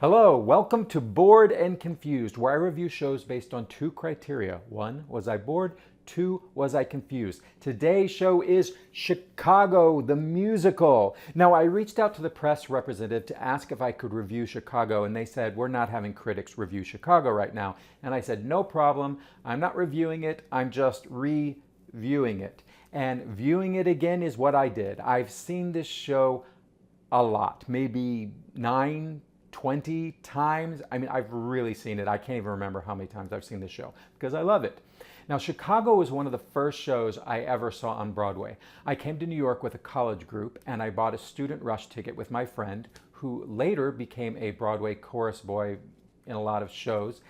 Hello, welcome to Bored and Confused, where I review shows based on two criteria. One, was I bored? Two, was I confused? Today's show is Chicago, the musical. Now, I reached out to the press representative to ask if I could review Chicago, and they said, we're not having critics review Chicago right now. And I said, no problem. I'm not reviewing it. I'm just reviewing it. And viewing it again is what I did. I've seen this show a lot, maybe 20 times. I mean, I've really seen it. I can't even remember how many times I've seen this show because I love it. Now, Chicago was one of the first shows I ever saw on Broadway. I came to New York with a college group and I bought a student rush ticket with my friend who later became a Broadway chorus boy in a lot of shows.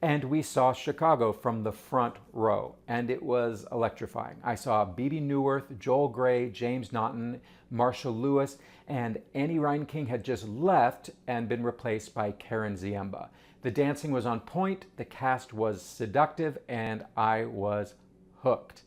And we saw Chicago from the front row, and it was electrifying. I saw Bebe Neuwirth, Joel Grey, James Naughton, Marsha Lewis, and Annie Reinking had just left and been replaced by Karen Ziemba. The dancing was on point, the cast was seductive, and I was hooked.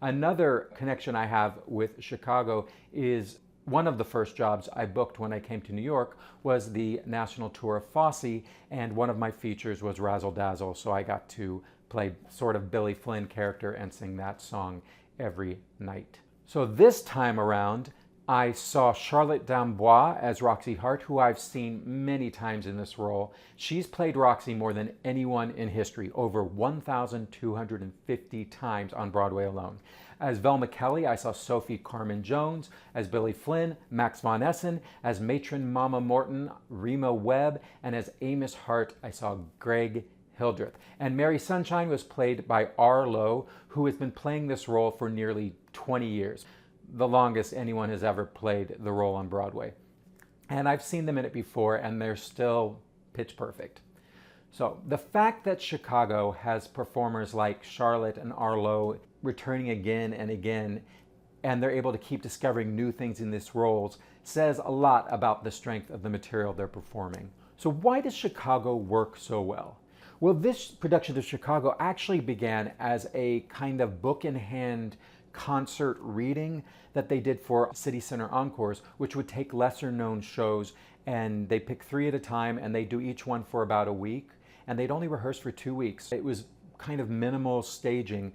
Another connection I have with Chicago is one of the first jobs I booked when I came to New York was the national tour of Fosse, and one of my features was Razzle Dazzle, so I got to play sort of Billy Flynn character and sing that song every night. So this time around, I saw Charlotte Dambois as Roxie Hart, who I've seen many times in this role. She's played Roxie more than anyone in history, over 1,250 times on Broadway alone. As Velma Kelly, I saw Sophie Carmen Jones. As Billy Flynn, Max von Essen. As Matron Mama Morton, Rima Webb. And as Amos Hart, I saw Greg Hildreth. And Mary Sunshine was played by Arlo, who has been playing this role for nearly 20 years. The longest anyone has ever played the role on Broadway. And I've seen them in it before, and they're still pitch perfect. So the fact that Chicago has performers like Charlotte and Arlo returning again and again, and they're able to keep discovering new things in these roles, says a lot about the strength of the material they're performing. So why does Chicago work so well? Well, this production of Chicago actually began as a kind of book-in-hand concert reading that they did for City Center Encores, which would take lesser-known shows, and they pick 3 at a time, and they do each one for about a week, and they'd only rehearse for 2 weeks. It was kind of minimal staging,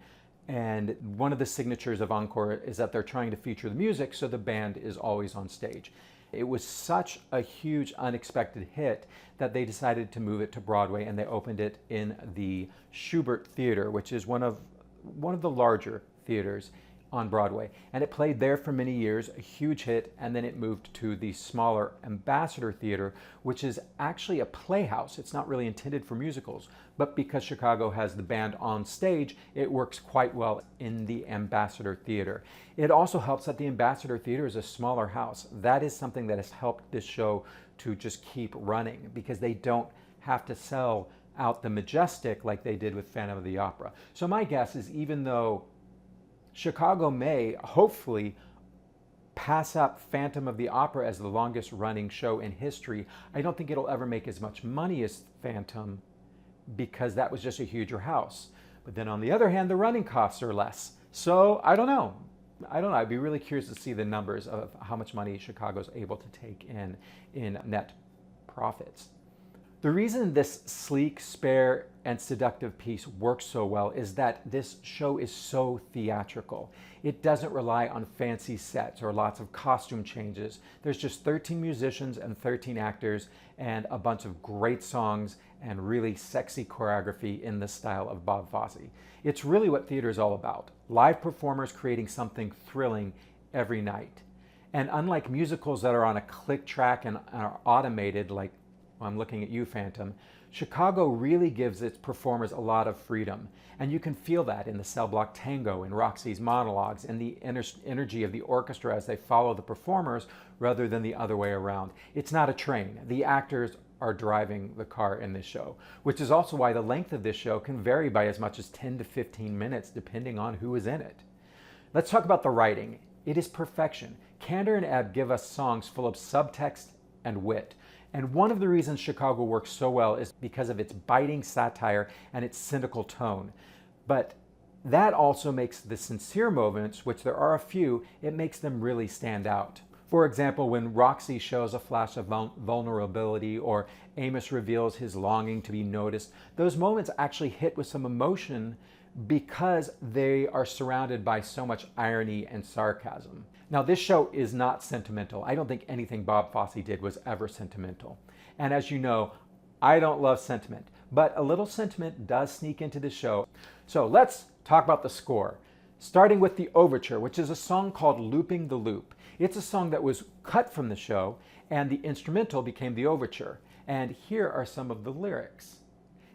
and one of the signatures of Encore is that they're trying to feature the music, so the band is always on stage. It was such a huge, unexpected hit that they decided to move it to Broadway, and they opened it in the Shubert Theater, which is one of the larger theaters on Broadway. And it played there for many years, a huge hit, and then it moved to the smaller Ambassador Theater, which is actually a playhouse. It's not really intended for musicals, but because Chicago has the band on stage, it works quite well in the Ambassador Theater. It also helps that the Ambassador Theater is a smaller house. That is something that has helped this show to just keep running, because they don't have to sell out the Majestic like they did with Phantom of the Opera. So my guess is, even though Chicago may hopefully pass up Phantom of the Opera as the longest running show in history, I don't think it'll ever make as much money as Phantom, because that was just a huger house. But then on the other hand, the running costs are less. So I don't know. I'd be really curious to see the numbers of how much money Chicago's able to take in net profits. The reason this sleek, spare, and seductive piece works so well is that this show is so theatrical. It doesn't rely on fancy sets or lots of costume changes. There's just 13 musicians and 13 actors and a bunch of great songs and really sexy choreography in the style of Bob Fosse. It's really what theater is all about. Live performers creating something thrilling every night. And unlike musicals that are on a click track and are automated, like I'm looking at you, Phantom, Chicago really gives its performers a lot of freedom. And you can feel that in the cell block tango, in Roxie's monologues, and the energy of the orchestra as they follow the performers rather than the other way around. It's not a train. The actors are driving the car in this show, which is also why the length of this show can vary by as much as 10 to 15 minutes depending on who is in it. Let's talk about the writing. It is perfection. Kander and Ebb give us songs full of subtext and wit. And one of the reasons Chicago works so well is because of its biting satire and its cynical tone. But that also makes the sincere moments, which there are a few, it makes them really stand out. For example, when Roxie shows a flash of vulnerability or Amos reveals his longing to be noticed, those moments actually hit with some emotion because they are surrounded by so much irony and sarcasm. Now, this show is not sentimental. I don't think anything Bob Fosse did was ever sentimental. And as you know, I don't love sentiment, but a little sentiment does sneak into the show. So let's talk about the score, starting with the overture, which is a song called Looping the Loop. It's a song that was cut from the show, and the instrumental became the overture. And here are some of the lyrics.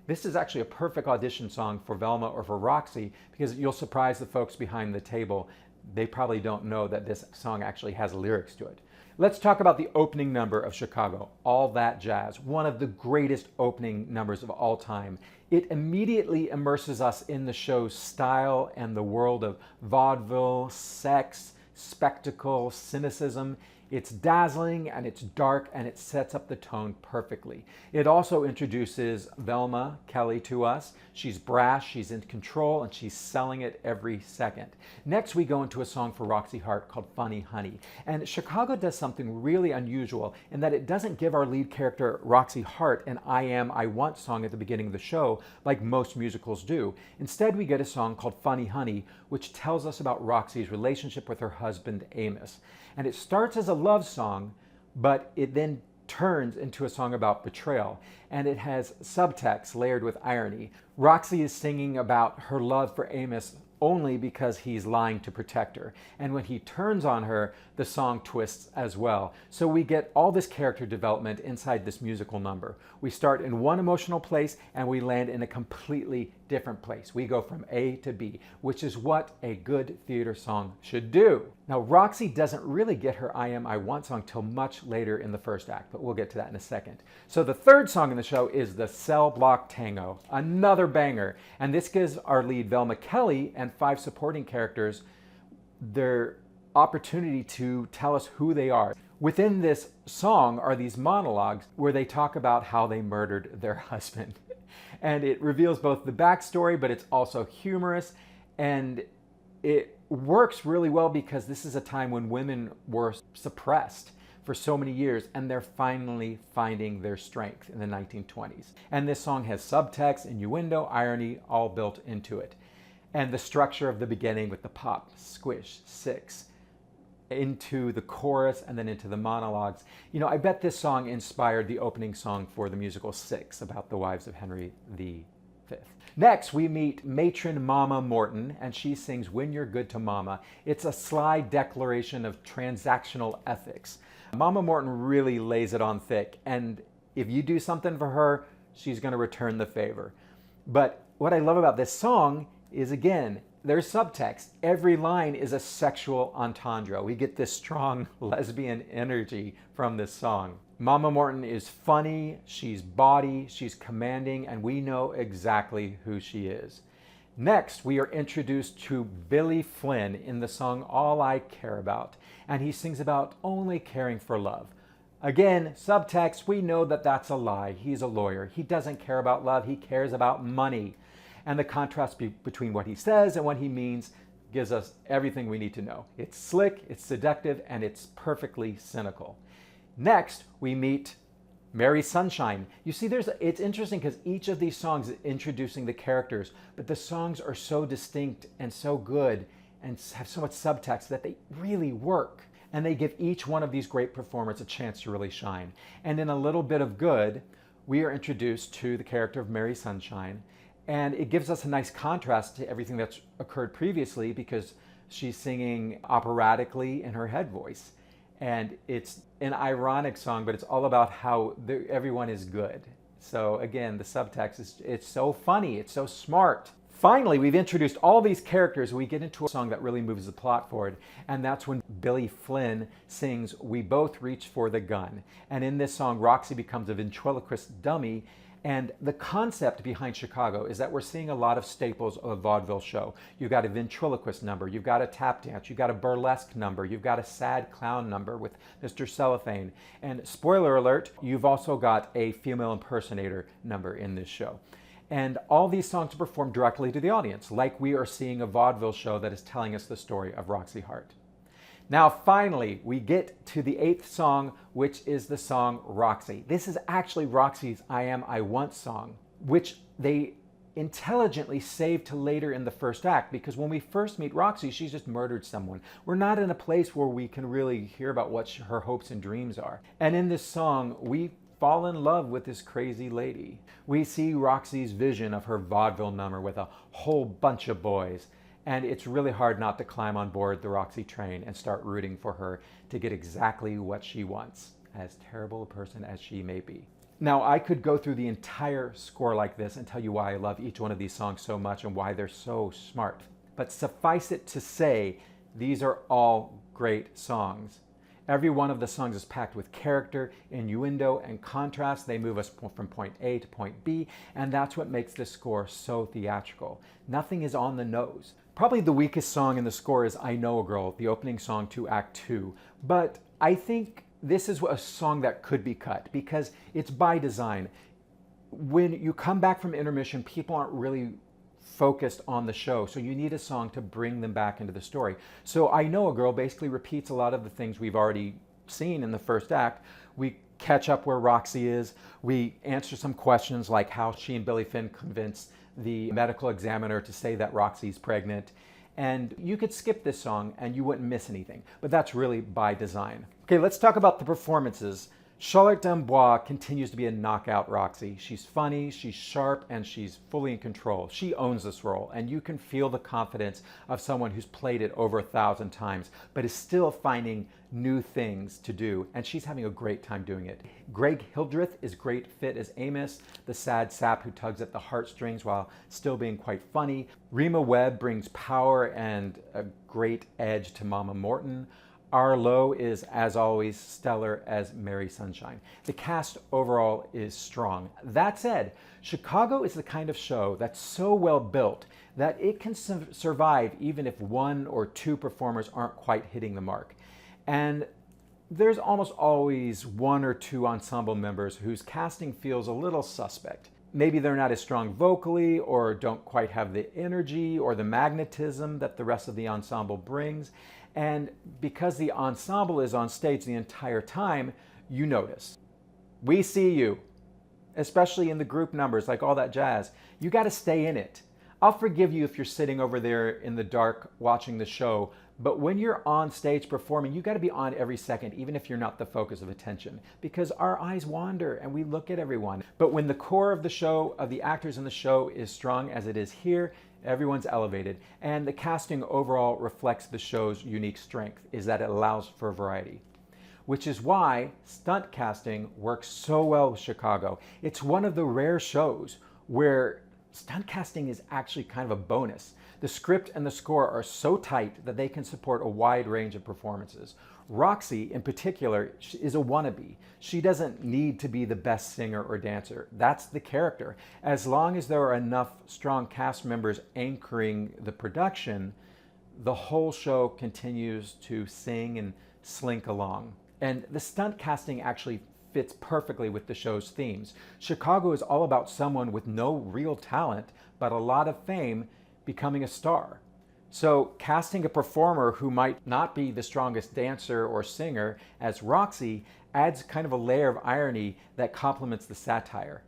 This is actually a perfect audition song for Velma or for Roxie, because you'll surprise the folks behind the table. They probably don't know that this song actually has lyrics to it. Let's talk about the opening number of Chicago, All That Jazz, one of the greatest opening numbers of all time. It immediately immerses us in the show's style and the world of vaudeville, sex, spectacle, cynicism. It's dazzling and it's dark and it sets up the tone perfectly. It also introduces Velma Kelly to us. She's brash, she's in control, and she's selling it every second. Next, we go into a song for Roxie Hart called Funny Honey. And Chicago does something really unusual in that it doesn't give our lead character Roxie Hart an I Am, I Want song at the beginning of the show like most musicals do. Instead, we get a song called Funny Honey, which tells us about Roxie's relationship with her husband, Amos. And it starts as a love song, but it then turns into a song about betrayal. And it has subtext layered with irony. Roxie is singing about her love for Amos only because he's lying to protect her. And when he turns on her, the song twists as well. So we get all this character development inside this musical number. We start in one emotional place and we land in a completely different place. We go from A to B, which is what a good theater song should do. Now, Roxie doesn't really get her I Am, I Want song till much later in the first act, but we'll get to that in a second. So the third song in the show is the Cell Block Tango, another banger. And this gives our lead Velma Kelly and 5 supporting characters their opportunity to tell us who they are. Within this song are these monologues where they talk about how they murdered their husband. And it reveals both the backstory, but it's also humorous. And it works really well because this is a time when women were suppressed for so many years, and they're finally finding their strength in the 1920s. And this song has subtext, innuendo, irony, all built into it. And the structure of the beginning with the pop, squish, six, into the chorus and then into the monologues. You know, I bet this song inspired the opening song for the musical Six, about the wives of Henry V. Next, we meet matron Mama Morton, and she sings When You're Good to Mama. It's a sly declaration of transactional ethics. Mama Morton really lays it on thick, and if you do something for her, she's going to return the favor. But what I love about this song is, again, there's subtext. Every line is a sexual entendre. We get this strong lesbian energy from this song. Mama Morton is funny, she's bawdy, she's commanding, and we know exactly who she is. Next, we are introduced to Billy Flynn in the song All I Care About, and he sings about only caring for love. Again, subtext, we know that that's a lie. He's a lawyer. He doesn't care about love, he cares about money. And the contrast between what he says and what he means gives us everything we need to know. It's slick, it's seductive, and it's perfectly cynical. Next, we meet Mary Sunshine. You see, it's interesting because each of these songs is introducing the characters, but the songs are so distinct and so good and have so much subtext that they really work. And they give each one of these great performers a chance to really shine. And in a little bit of good, we are introduced to the character of Mary Sunshine, and it gives us a nice contrast to everything that's occurred previously because she's singing operatically in her head voice. And it's an ironic song, but it's all about how everyone is good. So again, the subtext it's so funny, it's so smart. Finally, we've introduced all these characters and we get into a song that really moves the plot forward. And that's when Billy Flynn sings We Both Reach for the Gun. And in this song, Roxie becomes a ventriloquist dummy. And the concept behind Chicago is that we're seeing a lot of staples of a vaudeville show. You've got a ventriloquist number, you've got a tap dance, you've got a burlesque number, you've got a sad clown number with Mr. Cellophane. And spoiler alert, you've also got a female impersonator number in this show. And all these songs are performed directly to the audience, like we are seeing a vaudeville show that is telling us the story of Roxie Hart. Now, finally, we get to the 8th song, which is the song Roxie. This is actually Roxie's I Am, I Want song, which they intelligently saved to later in the first act, because when we first meet Roxie, she's just murdered someone. We're not in a place where we can really hear about what her hopes and dreams are. And in this song, we fall in love with this crazy lady. We see Roxie's vision of her vaudeville number with a whole bunch of boys. And it's really hard not to climb on board the Roxie train and start rooting for her to get exactly what she wants, as terrible a person as she may be. Now, I could go through the entire score like this and tell you why I love each one of these songs so much and why they're so smart. But suffice it to say, these are all great songs. Every one of the songs is packed with character, innuendo, and contrast. They move us from point A to point B, and that's what makes this score so theatrical. Nothing is on the nose. Probably the weakest song in the score is I Know a Girl, the opening song to Act 2. But I think this is a song that could be cut because it's by design. When you come back from intermission, people aren't really focused on the show, so you need a song to bring them back into the story. So I Know a Girl basically repeats a lot of the things we've already seen in the first act. We catch up where Roxie is. We answer some questions like how she and Billy Finn convinced the medical examiner to say that Roxie's pregnant. And you could skip this song and you wouldn't miss anything, but that's really by design. Okay, let's talk about the performances. Charlotte Dambois continues to be a knockout Roxie. She's funny, she's sharp, and she's fully in control. She owns this role, and you can feel the confidence of someone who's played it over 1,000 times, but is still finding new things to do, and she's having a great time doing it. Greg Hildreth is great fit as Amos, the sad sap who tugs at the heartstrings while still being quite funny. Rima Webb brings power and a great edge to Mama Morton. Arlo is, as always, stellar as Mary Sunshine. The cast overall is strong. That said, Chicago is the kind of show that's so well built that it can survive even if one or two performers aren't quite hitting the mark. And there's almost always one or two ensemble members whose casting feels a little suspect. Maybe they're not as strong vocally or don't quite have the energy or the magnetism that the rest of the ensemble brings. And because the ensemble is on stage the entire time, you notice. We see you, especially in the group numbers, like all that jazz. You got to stay in it. I'll forgive you if you're sitting over there in the dark watching the show, but when you're on stage performing, you got to be on every second, even if you're not the focus of attention, because our eyes wander and we look at everyone. But when the core of the show, of the actors in the show, is strong as it is here, everyone's elevated, and the casting overall reflects the show's unique strength, is that it allows for variety. Which is why stunt casting works so well with Chicago. It's one of the rare shows where stunt casting is actually kind of a bonus. The script and the score are so tight that they can support a wide range of performances. Roxie, in particular, is a wannabe. She doesn't need to be the best singer or dancer. That's the character. As long as there are enough strong cast members anchoring the production, the whole show continues to sing and slink along. And the stunt casting actually fits perfectly with the show's themes. Chicago is all about someone with no real talent, but a lot of fame becoming a star. So casting a performer who might not be the strongest dancer or singer as Roxie adds kind of a layer of irony that complements the satire.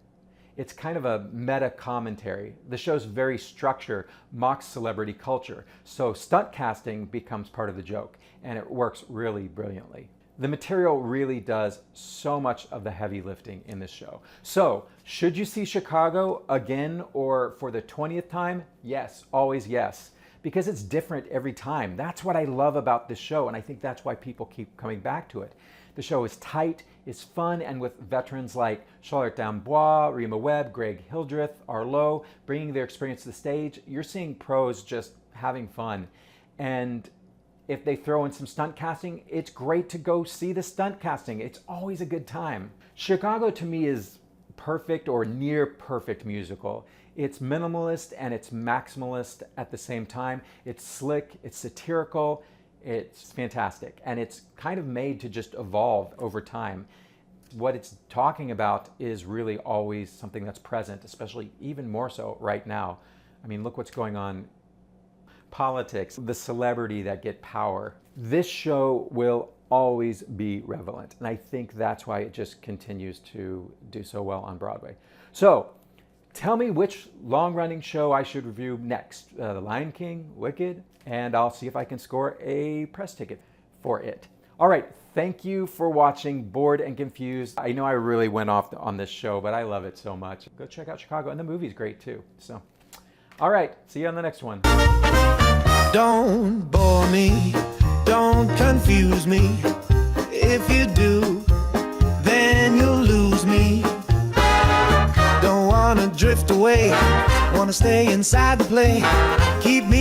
It's kind of a meta commentary. The show's very structure mocks celebrity culture, so stunt casting becomes part of the joke, and it works really brilliantly. The material really does so much of the heavy lifting in this show. So, should you see Chicago again or for the 20th time? Yes, always yes. Because it's different every time. That's what I love about this show, and I think that's why people keep coming back to it. The show is tight, it's fun, and with veterans like Charlotte Dambois, Rima Webb, Greg Hildreth, Arlo, bringing their experience to the stage, you're seeing pros just having fun. And if they throw in some stunt casting, it's great to go see the stunt casting. It's always a good time. Chicago to me is perfect or near perfect musical. It's minimalist and it's maximalist at the same time. It's slick, it's satirical, it's fantastic. And it's kind of made to just evolve over time. What it's talking about is really always something that's present, especially even more so right now. I mean, look what's going on politics, the celebrity that get power. This show will always be relevant. And I think that's why it just continues to do so well on Broadway. So tell me which long-running show I should review next. The Lion King, Wicked, and I'll see if I can score a press ticket for it. All right, thank you for watching Bored and Confused. I know I really went off on this show, but I love it so much. Go check out Chicago, and the movie's great too. So, all right, see you on the next one. Don't bore me, don't confuse me. If you do, then you'll lose me. Don't wanna drift away, wanna stay inside the play. Keep me